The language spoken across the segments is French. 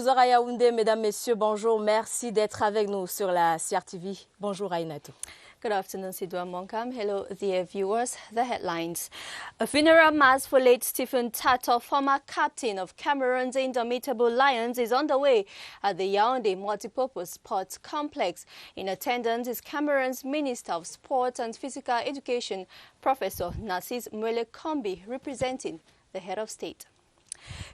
12h à Yaoundé, mesdames, messieurs, bonjour. Merci d'être avec nous sur la CRTV. Bonjour Aïnatou. Good afternoon, Sidwa Monkam. Hello, dear viewers. The headlines. A funeral mass for late Stephen Tato, former captain of Cameroon's Indomitable Lions, is underway at the Yaoundé Multipurpose Sports Complex. In attendance is Cameroon's Minister of Sport and Physical Education, Professor Narcisse Mwele Kombi, representing the head of state.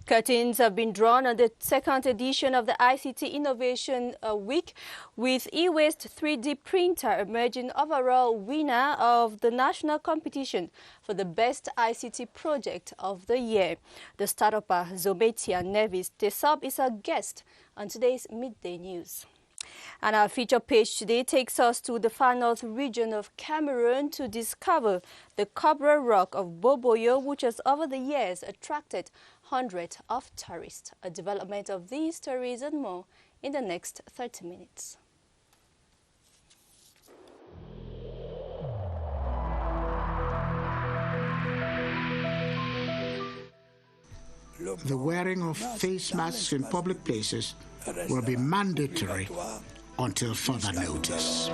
Curtains have been drawn on the second edition of the ICT Innovation Week, with eWaste 3D printer emerging overall winner of the national competition for the best ICT project of the year. The startup Zometia Nevis Tesab is our guest on today's Midday News. And our feature page today takes us to the far north region of Cameroon to discover the Cobra Rock of Boboyo, which has over the years attracted hundreds of tourists. A development of these stories and more in the next 30 minutes. The wearing of face masks in public places will be mandatory until further notice.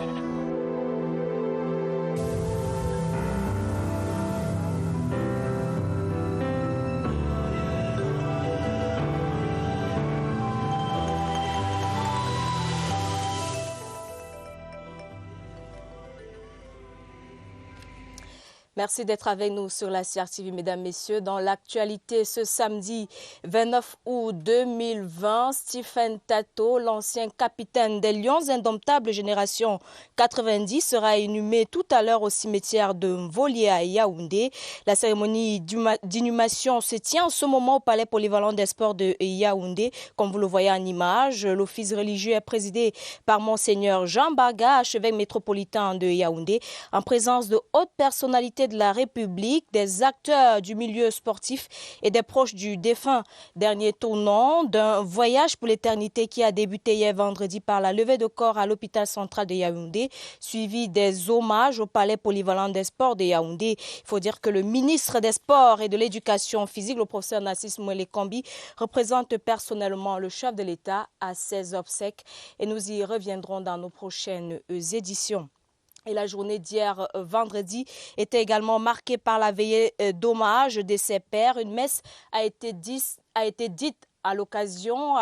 Merci d'être avec nous sur la CRTV, mesdames, messieurs. Dans l'actualité, ce samedi 29 août 2020, Stephen Tato, l'ancien capitaine des Lions Indomptables Génération 90, sera inhumé tout à l'heure au cimetière de Mvolié à Yaoundé. La cérémonie d'inhumation se tient en ce moment au Palais Polyvalent des Sports de Yaoundé. Comme vous le voyez en image, l'office religieux est présidé par Monseigneur Jean Barga, archevêque métropolitain de Yaoundé, en présence de hautes personnalités de la République, des acteurs du milieu sportif et des proches du défunt. Dernier tournant d'un voyage pour l'éternité qui a débuté hier vendredi par la levée de corps à l'hôpital central de Yaoundé, suivi des hommages au palais polyvalent des sports de Yaoundé. Il faut dire que le ministre des Sports et de l'Éducation physique, le professeur Narcisse Mwele Kombi, représente personnellement le chef de l'État à ses obsèques et nous y reviendrons dans nos prochaines éditions. Et la journée d'hier, vendredi, était également marquée par la veillée d'hommage de ses pères. Une messe a été dite à l'occasion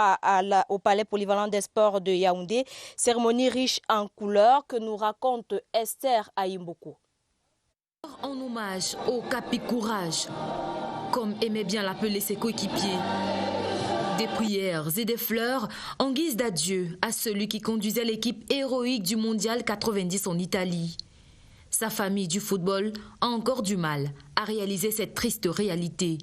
au Palais Polyvalent des Sports de Yaoundé. Cérémonie riche en couleurs que nous raconte Esther Aïmboko. En hommage au Capi Courage, comme aimait bien l'appeler ses coéquipiers. Des prières et des fleurs en guise d'adieu à celui qui conduisait l'équipe héroïque du Mondial 90 en Italie. Sa famille du football a encore du mal à réaliser cette triste réalité.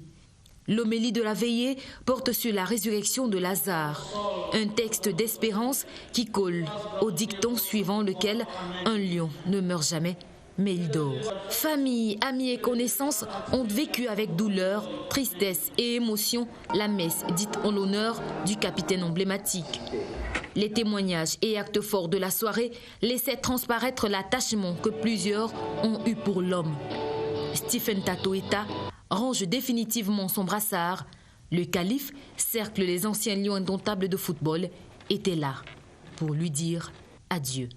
L'homélie de la veillée porte sur la résurrection de Lazare, un texte d'espérance qui colle au dicton suivant lequel un lion ne meurt jamais, mais il dort. Famille, amis et connaissances ont vécu avec douleur, tristesse et émotion la messe dite en l'honneur du capitaine emblématique. Les témoignages et actes forts de la soirée laissaient transparaître l'attachement que plusieurs ont eu pour l'homme. Stephen Tato Eta range définitivement son brassard. Le calife, cercle les anciens lions indomptables de football, était là pour lui dire adieu.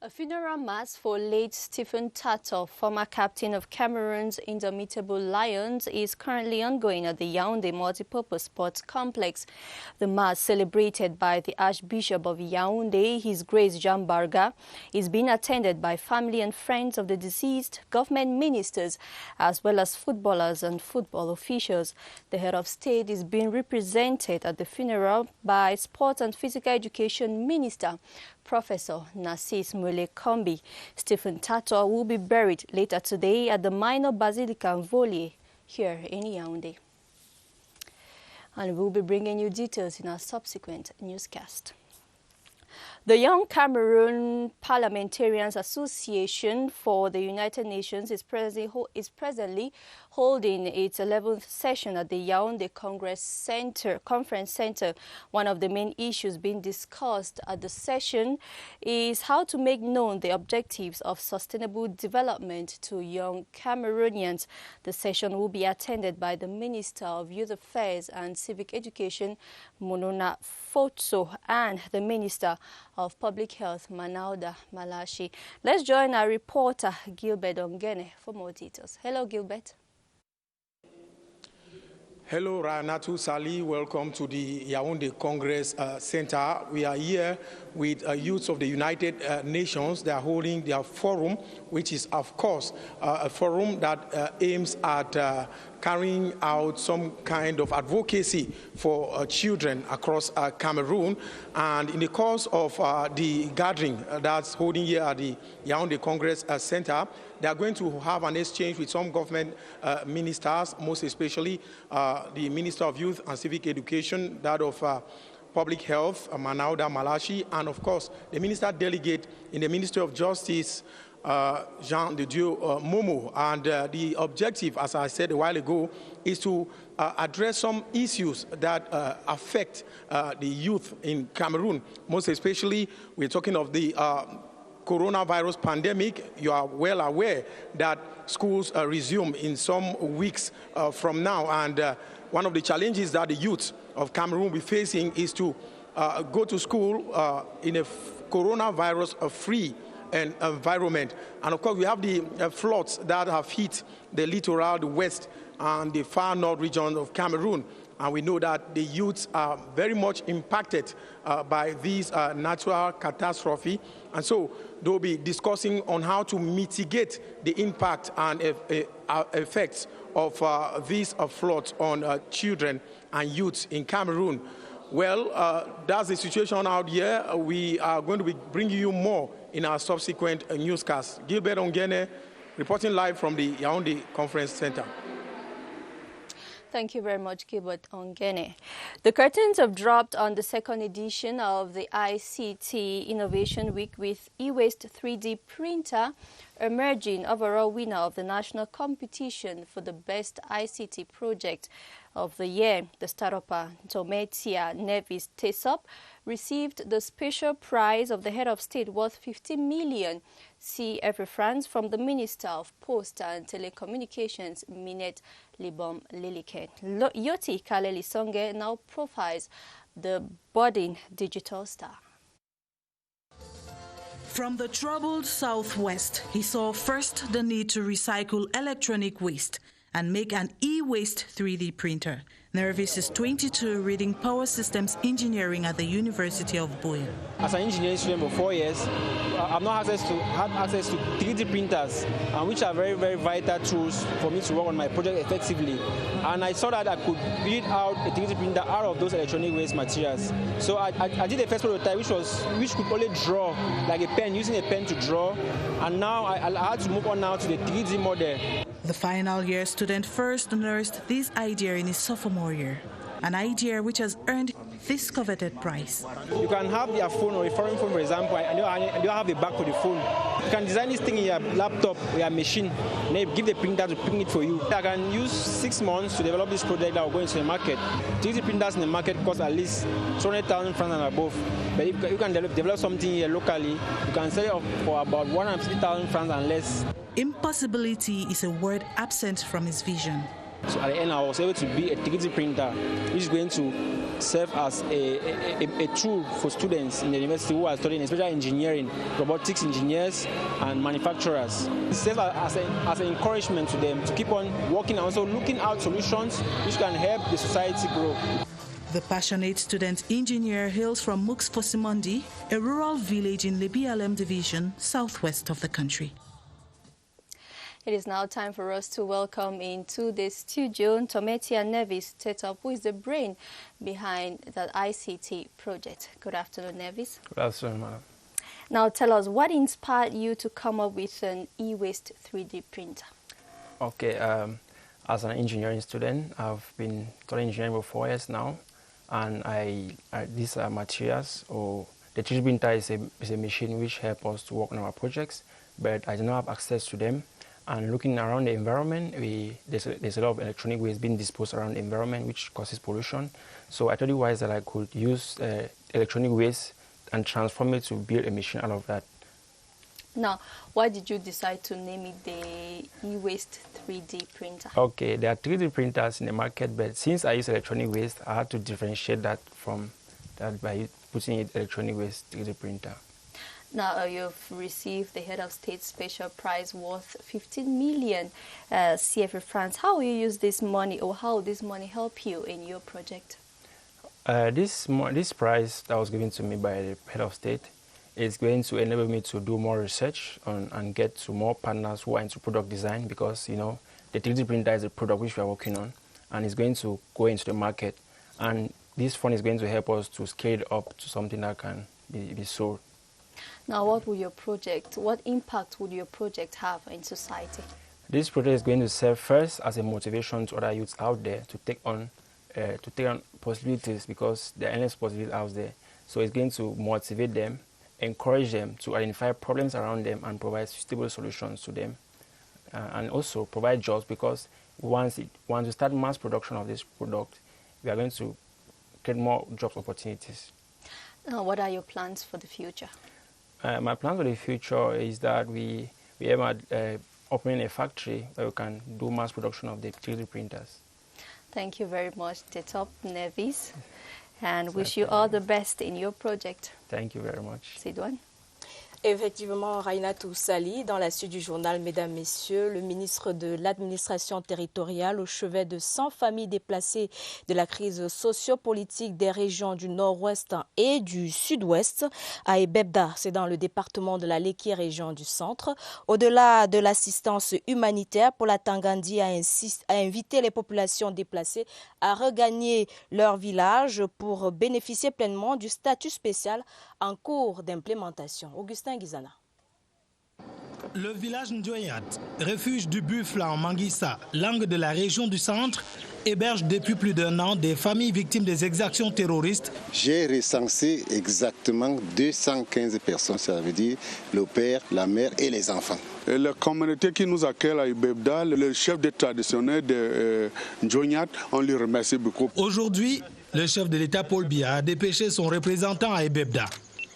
A funeral mass for late Stephen Tato, former captain of Cameroon's Indomitable Lions, is currently ongoing at the Yaoundé Multipurpose Sports Complex. The mass, celebrated by the Archbishop of Yaoundé, His Grace Jean Barga, is being attended by family and friends of the deceased, government ministers, as well as footballers and football officials. The head of state is being represented at the funeral by Sport and Physical Education Minister, Professor Narcisse Mwele Kombi. Stephen Tato will be buried later today at the Minor Basilica Mvolié here in Yaoundé. And we'll be bringing you details in our subsequent newscast. The Young Cameroon Parliamentarians Association for the United Nations is presently holding its 11th session at the Yaoundé Conference Center. One of the main issues being discussed at the session is how to make known the objectives of sustainable development to young Cameroonians. The session will be attended by the Minister of Youth Affairs and Civic Education, Monona Fotso, and the Minister of Public Health, Manauda Malashi. Let's join our reporter, Gilbert Ongene, for more details. Hello, Gilbert. Hello, Ranatu Sali. Welcome to the Yaoundé Congress Center. We are here with youths of the United Nations. They are holding their forum, which is, of course, a forum that aims at carrying out some kind of advocacy for children across Cameroon. And in the course of the gathering that's holding here at the Yaoundé Congress Center, they are going to have an exchange with some government ministers, most especially the Minister of Youth and Civic Education, that of Public Health, Manauda Malashi, and of course the Minister Delegate in the Ministry of Justice, Jean de Dieu Momo. And the objective, as I said a while ago, is to address some issues that affect the youth in Cameroon. Most especially, we're talking of the coronavirus pandemic. You are well aware that schools resume in some weeks from now, and one of the challenges that the youth of Cameroon will be facing is to go to school in a coronavirus-free environment. And of course, we have the floods that have hit the littoral, the west, and the far north region of Cameroon. And we know that the youths are very much impacted by this natural catastrophe. And so they'll be discussing on how to mitigate the impact and effects of these floods on children and youths in Cameroon. Well, that's the situation out here. We are going to be bringing you more in our subsequent newscast. Gilbert Ongene, reporting live from the Yaoundé Conference Center. Thank you very much, Gilbert Ongene. The curtains have dropped on the second edition of the ICT Innovation Week, with eWaste 3D printer emerging overall winner of the national competition for the best ICT project of the year. The startup Tometia Nevis Tesop received the special prize of the head of state worth 50 million CFA francs from the Minister of Post and Telecommunications, Minette Libom Lilike. Yoti Kaleli Songe now profiles the budding digital star. From the troubled southwest, he saw first the need to recycle electronic waste and make an e-waste 3D printer. Nervis is 22, reading Power Systems Engineering at the University of Buea. As an engineering student for 4 years, I've not had access to 3D printers, which are very, very vital tools for me to work on my project effectively. And I saw that I could build out a 3D printer out of those electronic waste materials. So I did the first prototype, which could only draw like a pen, using a pen to draw. And now I had to move on now to the 3D model. The final year student first nursed this idea in his sophomore year, an idea which has earned this coveted prize. You can have your phone or a foreign phone, for example, and you have a back for the phone. You can design this thing in your laptop or your machine, and then give the printer to print it for you. I can use 6 months to develop this project that will go into the market. 3D printers in the market cost at least 200,000 francs and above. But if you can develop something here locally, you can sell it for about 150,000 francs and less. Impossibility is a word absent from his vision. So at the end, I was able to be a 3D printer, which is going to serve as a tool for students in the university who are studying, especially engineering, robotics engineers, and manufacturers. It serves as an encouragement to them to keep on working and also looking out solutions which can help the society grow. The passionate student engineer hails from Mux Fosimondi, a rural village in Lebialem Division, southwest of the country. It is now time for us to welcome into the studio Tometia Nevis Tetop, who is the brain behind that ICT project. Good afternoon, Nevis. Good afternoon, madam. Now tell us, what inspired you to come up with an e-waste 3D printer? Okay, as an engineering student, I've been studying engineering for 4 years now, and these are materials, or the 3D printer is a machine which helps us to work on our projects, but I do not have access to them. And looking around the environment, there's a lot of electronic waste being disposed around the environment, which causes pollution. So I thought it wise that I could use electronic waste and transform it to build a machine out of that. Now, why did you decide to name it the e-waste 3D printer? Okay, there are 3D printers in the market, but since I use electronic waste, I had to differentiate that from that by putting it electronic waste 3D printer. Now, you've received the Head of State Special Prize worth 15 million CFA francs. How will you use this money, or how will this money help you in your project? This prize that was given to me by the Head of State is going to enable me to do more research and get to more partners who are into product design, because, you know, the 3D printer is a product which we are working on, and it's going to go into the market. And this fund is going to help us to scale it up to something that can be sold. Now, what impact would your project have in society? This project is going to serve first as a motivation to other youths out there to take on possibilities, because there are endless possibilities out there. So it's going to motivate them, encourage them to identify problems around them and provide suitable solutions to them. And also provide jobs, because once we start mass production of this product, we are going to get more job opportunities. What are your plans for the future? My plan for the future is that we aim at opening a factory where we can do mass production of the 3D printers. Thank you very much, Tetop Nevis, and wish you all the best in your project. Thank you very much. Sidouane. Effectivement, Rainatou Sali, dans la suite du journal, mesdames, messieurs, le ministre de l'administration territoriale au chevet de 100 familles déplacées de la crise sociopolitique des régions du nord-ouest et du sud-ouest à Ebebda, c'est dans le département de la Léki, région du centre. Au-delà de l'assistance humanitaire, Paula Tangandi a invité les populations déplacées à regagner leur village pour bénéficier pleinement du statut spécial en cours d'implémentation. Augustin Guizana. Le village Ndjoyat, refuge du buffle en Manguissa, langue de la région du centre, héberge depuis plus d'1 an des familles victimes des exactions terroristes. J'ai recensé exactement 215 personnes, ça veut dire le père, la mère et les enfants. Et la communauté qui nous accueille à Ebebda, le chef de traditionnel de Ndjoyat, on lui remercie beaucoup. Aujourd'hui, le chef de l'État Paul Biya a dépêché son représentant à Ebebda.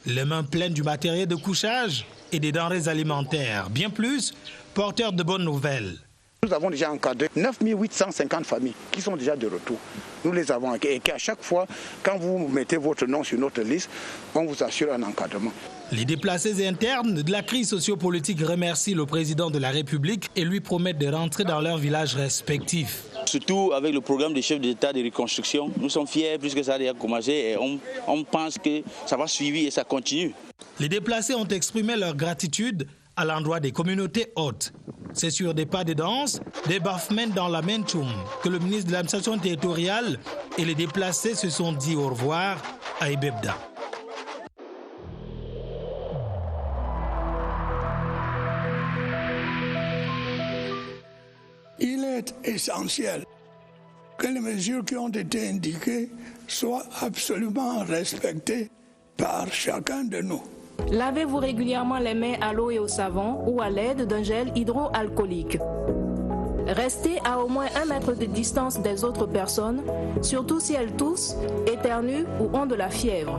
Les mains pleines du matériel de couchage et des denrées alimentaires. Bien plus, porteurs de bonnes nouvelles. Nous avons déjà encadré 9850 familles qui sont déjà de retour. Nous les avons et qu'à chaque fois, quand vous mettez votre nom sur notre liste, on vous assure un encadrement. Les déplacés internes de la crise sociopolitique remercient le président de la République et lui promettent de rentrer dans leurs villages respectifs. Surtout avec le programme des chefs d'État de reconstruction, nous sommes fiers puisque ça a déjà commencé et on pense que ça va suivre et ça continue. Les déplacés ont exprimé leur gratitude à l'endroit des communautés hautes. C'est sur des pas de danse, des bafements dans la Menchoum que le ministre de l'administration territoriale et les déplacés se sont dit au revoir à Ebebda. Il est essentiel que les mesures qui ont été indiquées soient absolument respectées par chacun de nous. Lavez-vous régulièrement les mains à l'eau et au savon ou à l'aide d'un gel hydroalcoolique. Restez à au moins 1 mètre de distance des autres personnes, surtout si elles toussent, éternuent ou ont de la fièvre.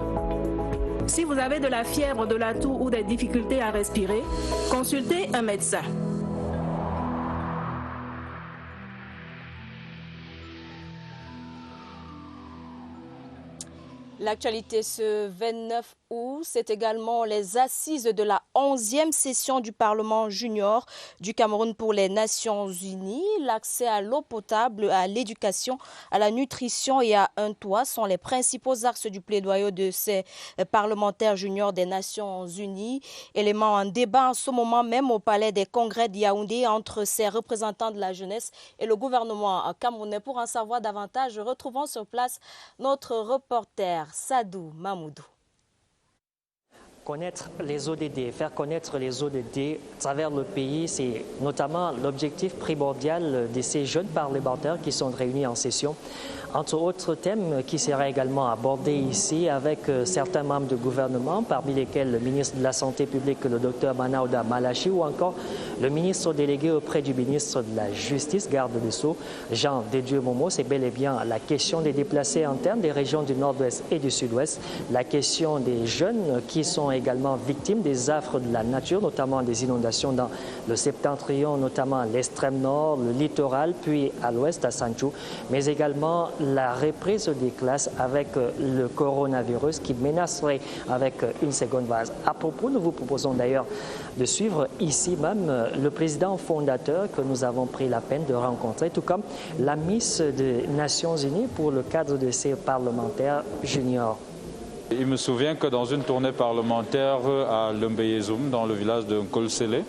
Si vous avez de la fièvre, de la toux ou des difficultés à respirer, consultez un médecin. L'actualité ce 29 août, c'est également les assises de la 11e session du Parlement junior du Cameroun pour les Nations Unies. L'accès à l'eau potable, à l'éducation, à la nutrition et à un toit sont les principaux axes du plaidoyer de ces parlementaires juniors des Nations Unies. Élément en débat en ce moment même au Palais des Congrès de Yaoundé entre ces représentants de la jeunesse et le gouvernement camerounais. Pour en savoir davantage, retrouvons sur place notre reporter Sadou Mamoudou. connaître les ODD, faire connaître les ODD à travers le pays, c'est notamment l'objectif primordial de ces jeunes parlementaires qui sont réunis en session. Entre autres thèmes qui seraient également abordés ici avec certains membres du gouvernement, parmi lesquels le ministre de la Santé publique, le Dr Manaouda Malachi, ou encore le ministre délégué auprès du ministre de la Justice, garde des Sceaux, Jean Dédieu Momo. C'est bel et bien la question des déplacés internes des régions du Nord-Ouest et du Sud-Ouest, la question des jeunes qui sont également victimes des affres de la nature, notamment des inondations dans le septentrion, notamment l'extrême nord, le littoral, puis à l'ouest, à Sanchou, mais également la reprise des classes avec le coronavirus qui menacerait avec une seconde vague. À propos, nous vous proposons d'ailleurs de suivre ici même le président fondateur que nous avons pris la peine de rencontrer, tout comme la Miss des Nations Unies pour le cadre de ces parlementaires juniors. Il me souvient que dans une tournée parlementaire à Lumbeyezoum, dans le village de Nkolsele,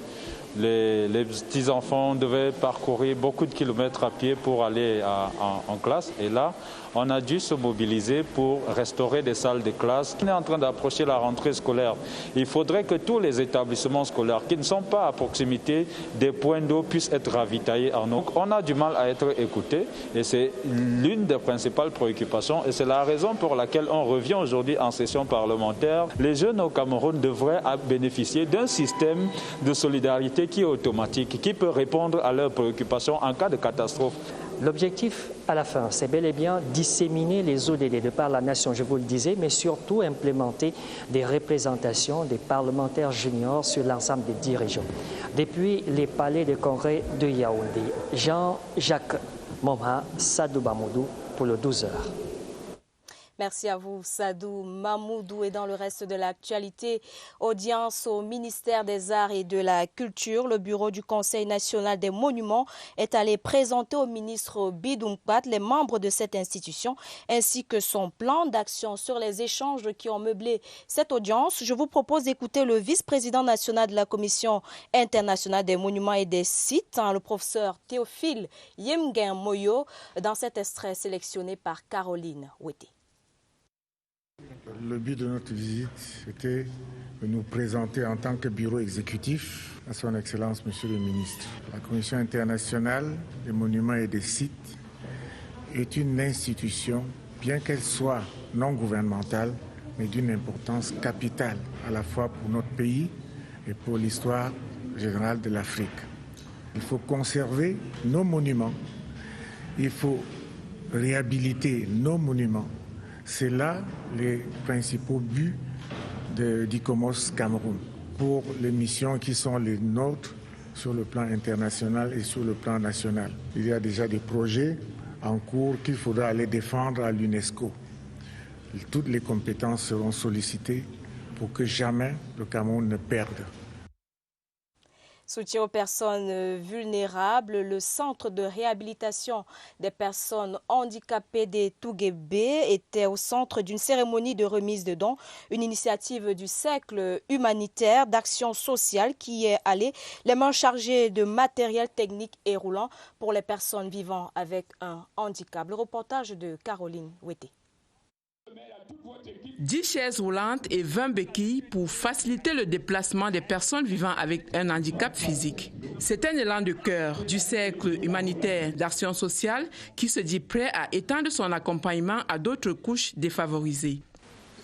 les petits-enfants devaient parcourir beaucoup de kilomètres à pied pour aller en classe. Et là, on a dû se mobiliser pour restaurer des salles de classe. On est en train d'approcher la rentrée scolaire. Il faudrait que tous les établissements scolaires qui ne sont pas à proximité des points d'eau puissent être ravitaillés en eau. On a du mal à être écouté et c'est l'une des principales préoccupations. Et c'est la raison pour laquelle on revient aujourd'hui en session parlementaire. Les jeunes au Cameroun devraient bénéficier d'un système de solidarité qui est automatique, qui peut répondre à leurs préoccupations en cas de catastrophe. L'objectif à la fin, c'est bel et bien disséminer les ODD de par la nation, je vous le disais, mais surtout implémenter des représentations des parlementaires juniors sur l'ensemble des 10 régions. Depuis les palais de congrès de Yaoundé, Jean-Jacques Momha, Sadou Bamoudou pour le 12h. Merci à vous, Sadou Mamoudou. Et dans le reste de l'actualité, audience au ministère des Arts et de la Culture. Le bureau du Conseil national des monuments est allé présenter au ministre Bidoumpad les membres de cette institution ainsi que son plan d'action sur les échanges qui ont meublé cette audience. Je vous propose d'écouter le vice-président national de la Commission internationale des monuments et des sites, le professeur Théophile Yemgen Moyo, dans cet extrait sélectionné par Caroline Ouété. Le but de notre visite était de nous présenter en tant que bureau exécutif à son Excellence, Monsieur le Ministre. La Commission internationale des monuments et des sites est une institution, bien qu'elle soit non gouvernementale, mais d'une importance capitale à la fois pour notre pays et pour l'histoire générale de l'Afrique. Il faut conserver nos monuments, il faut réhabiliter nos monuments. C'est là les principaux buts d'ICOMOS Cameroun pour les missions qui sont les nôtres sur le plan international et sur le plan national. Il y a déjà des projets en cours qu'il faudra aller défendre à l'UNESCO. Toutes les compétences seront sollicitées pour que jamais le Cameroun ne perde. Soutien aux personnes vulnérables, le centre de réhabilitation des personnes handicapées des Touguébé était au centre d'une cérémonie de remise de dons, une initiative du cercle humanitaire d'action sociale qui est allée les mains chargées de matériel technique et roulant pour les personnes vivant avec un handicap. Le reportage de Caroline Ouété. 10 chaises roulantes et 20 béquilles pour faciliter le déplacement des personnes vivant avec un handicap physique. C'est un élan de cœur du cercle humanitaire d'action sociale qui se dit prêt à étendre son accompagnement à d'autres couches défavorisées.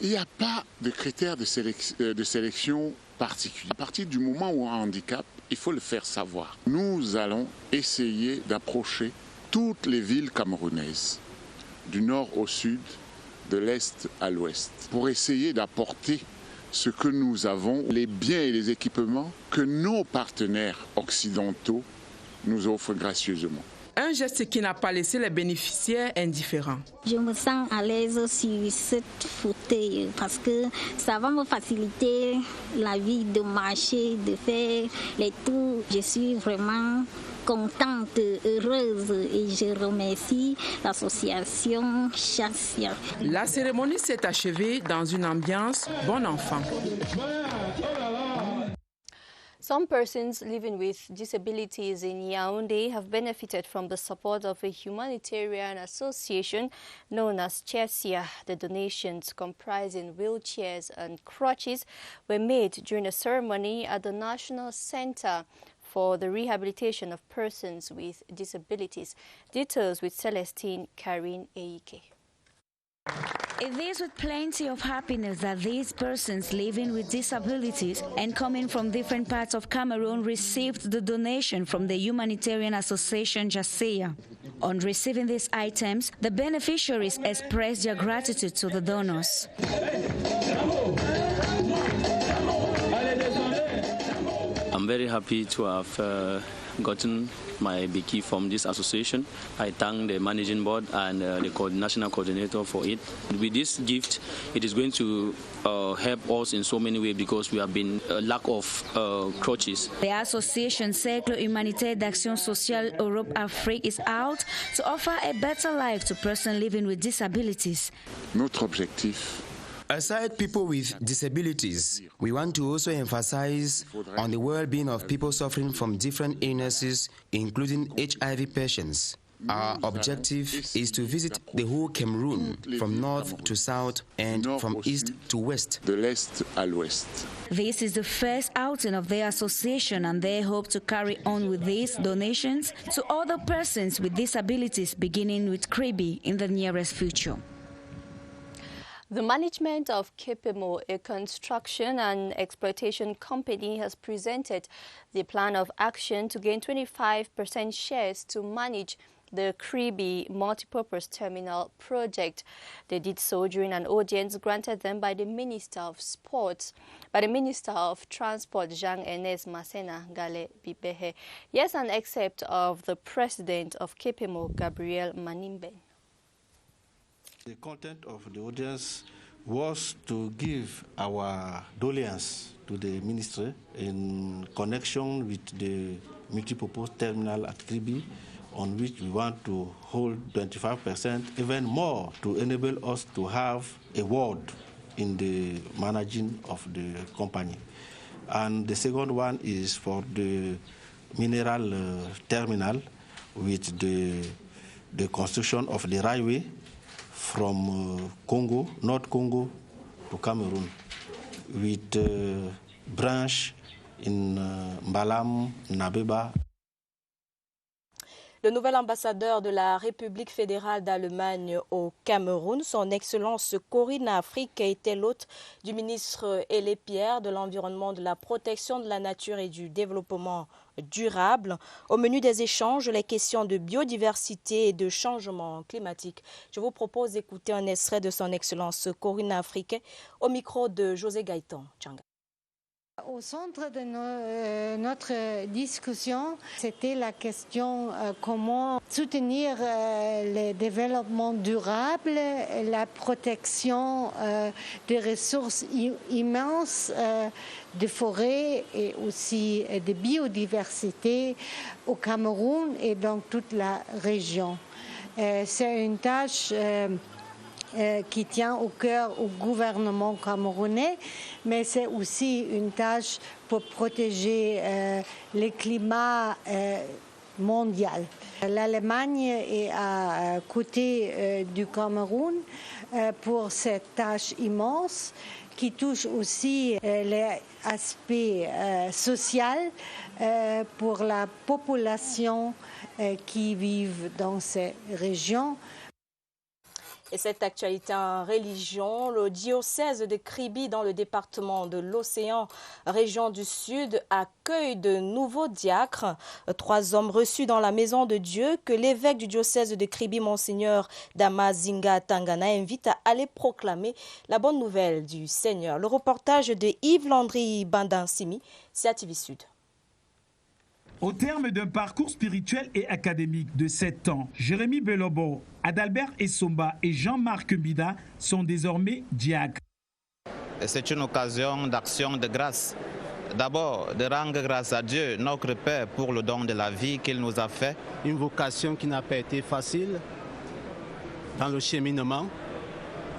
Il n'y a pas de critères de sélection particuliers. À partir du moment où on a un handicap, il faut le faire savoir. Nous allons essayer d'approcher toutes les villes camerounaises, du nord au sud, de l'est à l'ouest, pour essayer d'apporter ce que nous avons, les biens et les équipements que nos partenaires occidentaux nous offrent gracieusement. Un geste qui n'a pas laissé les bénéficiaires indifférents. Je me sens à l'aise sur cette fauteuil parce que ça va me faciliter la vie de marcher, de faire les tours. Je suis vraiment contente, heureuse et je remercie l'association Chassia. La cérémonie s'est achevée dans une ambiance bon enfant. Some persons living with disabilities in Yaoundé have benefited from the support of a humanitarian association known as Chersia. The donations, comprising wheelchairs and crutches, were made during a ceremony at the National Center for the Rehabilitation of Persons with Disabilities. Details with Celestine Karine Eike. It is with plenty of happiness that these persons living with disabilities and coming from different parts of Cameroon received the donation from the humanitarian association Chersia. On receiving these items, the beneficiaries expressed their gratitude to the donors. I'm very happy to have gotten my Biki from this association. I thank the managing board and the national coordinator for it. With this gift, it is going to help us in so many ways because we have been a lack of crutches. The association Cercle Humanitaire d'Action Sociale Europe-Afrique is out to offer a better life to persons living with disabilities. Notre objectif. Aside people with disabilities, we want to also emphasize on the well-being of people suffering from different illnesses, including HIV patients. Our objective is to visit the whole Cameroon, from north to south and from east to west. De l'est à l'ouest. This is the first outing of their association, and they hope to carry on with these donations to other persons with disabilities, beginning with Kribi in the nearest future. The management of Kepemo, a construction and exploitation company, has presented the plan of action to gain 25% shares to manage the Kribi multipurpose terminal project. They did so during an audience granted them by the Minister of Transport, Jean-Ernest Masena Gale Bibehe. Yes, an excerpt of the President of Kepemo, Gabriel Manimbe. The content of the audience was to give our doléance to the ministry in connection with the multipurpose terminal at Kribi, on which we want to hold 25%, even more, to enable us to have a word in the managing of the company. And the second one is for the mineral terminal, with the construction of the railway from Congo, North Congo to Cameroon, with branch in Mbalam, Nabeba. Le nouvel ambassadeur de la République fédérale d'Allemagne au Cameroun, son Excellence Corinne Afrique, a été l'hôte du ministre Ailé Pierre de l'Environnement, de la Protection de la Nature et du Développement durable. Au menu des échanges, les questions de biodiversité et de changement climatique. Je vous propose d'écouter un extrait de son Excellence Corinne Afrique au micro de José Gaëtan Tchanga. Au centre de notre discussion, c'était la question comment soutenir le développement durable, la protection des ressources immenses de forêts et aussi de biodiversité au Cameroun et dans toute la région. C'est une tâche qui tient au cœur au gouvernement camerounais, mais c'est aussi une tâche pour protéger le climat mondial. L'Allemagne est à côté du Cameroun pour cette tâche immense qui touche aussi les aspects sociaux pour la population qui vit dans ces régions. Et cette actualité en religion, le diocèse de Kribi dans le département de l'Océan, région du Sud, accueille de nouveaux diacres, 3 hommes reçus dans la maison de Dieu que l'évêque du diocèse de Kribi, Monseigneur Damazinga Tangana, invite à aller proclamer la bonne nouvelle du Seigneur. Le reportage de Yves Landry Bandansimi, c'est à TV Sud. Au terme d'un parcours spirituel et académique de 7 ans, Jérémy Belobo, Adalbert Essomba et Jean-Marc Mbida sont désormais diacres. C'est une occasion d'action de grâce. D'abord, de rendre grâce à Dieu, notre Père, pour le don de la vie qu'il nous a fait. Une vocation qui n'a pas été facile dans le cheminement.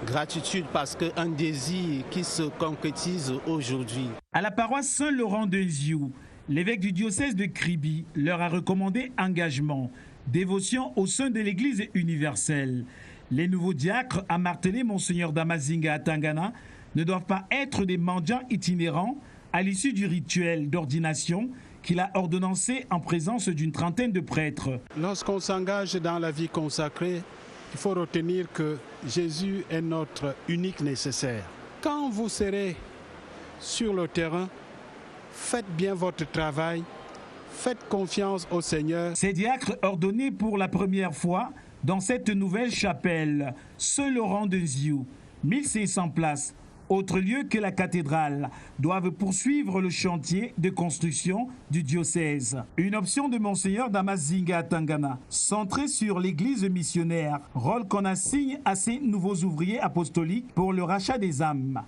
Gratitude parce qu'un désir qui se concrétise aujourd'hui. À la paroisse Saint-Laurent de Nziou, L'évêque du diocèse de Kribi leur a recommandé engagement, dévotion au sein de l'Église universelle. Les nouveaux diacres, a martelé Monseigneur Damazinga Atangana, ne doivent pas être des mendiants itinérants à l'issue du rituel d'ordination qu'il a ordonnancé en présence d'une trentaine de prêtres. Lorsqu'on s'engage dans la vie consacrée, il faut retenir que Jésus est notre unique nécessaire. Quand vous serez sur le terrain, faites bien votre travail, faites confiance au Seigneur. Ces diacres ordonnés pour la première fois dans cette nouvelle chapelle, Saint-Laurent de Ziou, 1500 places, autre lieu que la cathédrale, doivent poursuivre le chantier de construction du diocèse. Une option de Monseigneur Damazinga Atangana, centrée sur l'église missionnaire, rôle qu'on assigne à ces nouveaux ouvriers apostoliques pour le rachat des âmes.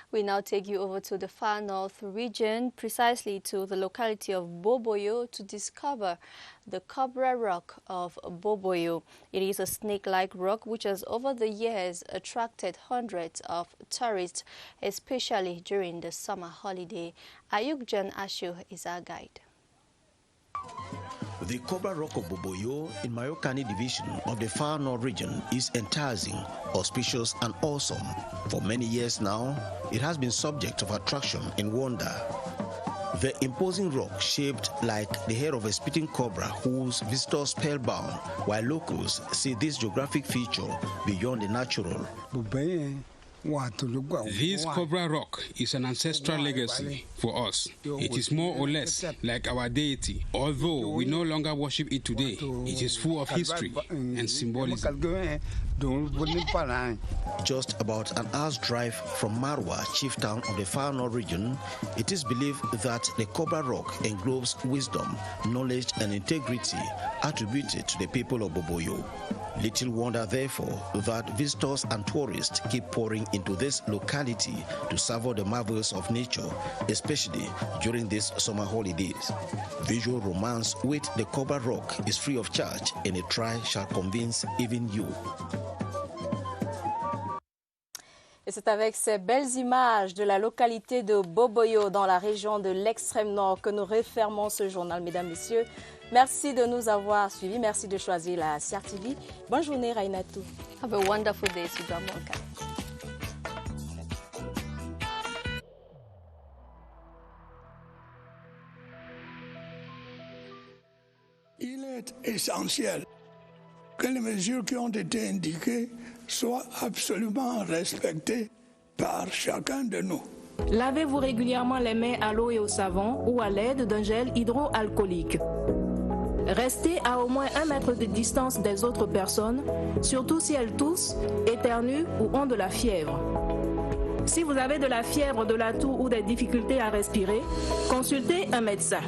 We now take you over to the far north region, precisely to the locality of Boboyo, to discover the Cobra Rock of Boboyo. It is a snake-like rock which has over the years attracted hundreds of tourists, especially during the summer holiday. Ayukjan Ashu is our guide. The Cobra Rock of Boboyo in Mayokani division of the Far North region is enticing, auspicious and awesome. For many years now, it has been subject of attraction and wonder. The imposing rock shaped like the head of a spitting cobra whose visitors spellbound, while locals see this geographic feature beyond the natural. This Cobra Rock is an ancestral legacy for us. It is more or less like our deity. Although we no longer worship it today, it is full of history and symbolism. Just about an hour's drive from Marwa, chief town of the Far North region, it is believed that the Cobra Rock englobes wisdom, knowledge and integrity attributed to the people of Boboyo. Little wonder, therefore, that visitors and tourists keep pouring into this locality to savor the marvels of nature, especially during these summer holidays. Visual romance with the Cobra Rock is free of charge, and a try shall convince even you. Et c'est avec ces belles images de la localité de Boboyo dans la région de l'extrême nord que nous refermons ce journal, mesdames, messieurs. Merci de nous avoir suivis. Merci de choisir la CRTV. Bonne journée, Rainatou. Have a wonderful day, Sidra Monka. Il est essentiel que les mesures qui ont été indiquées soient absolument respectées par chacun de nous. Lavez-vous régulièrement les mains à l'eau et au savon ou à l'aide d'un gel hydroalcoolique. Restez à au moins 1 mètre de distance des autres personnes, surtout si elles toussent, éternuent ou ont de la fièvre. Si vous avez de la fièvre, de la toux ou des difficultés à respirer, consultez un médecin.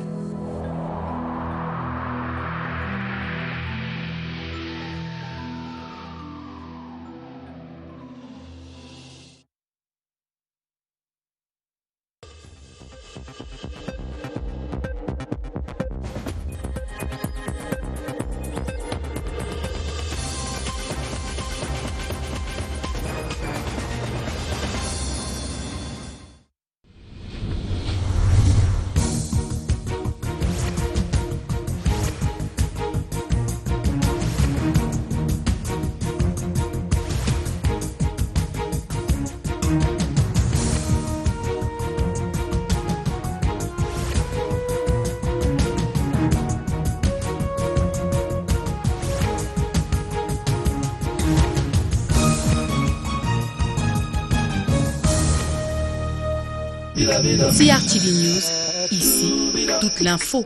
CRTV News, ici, toute l'info.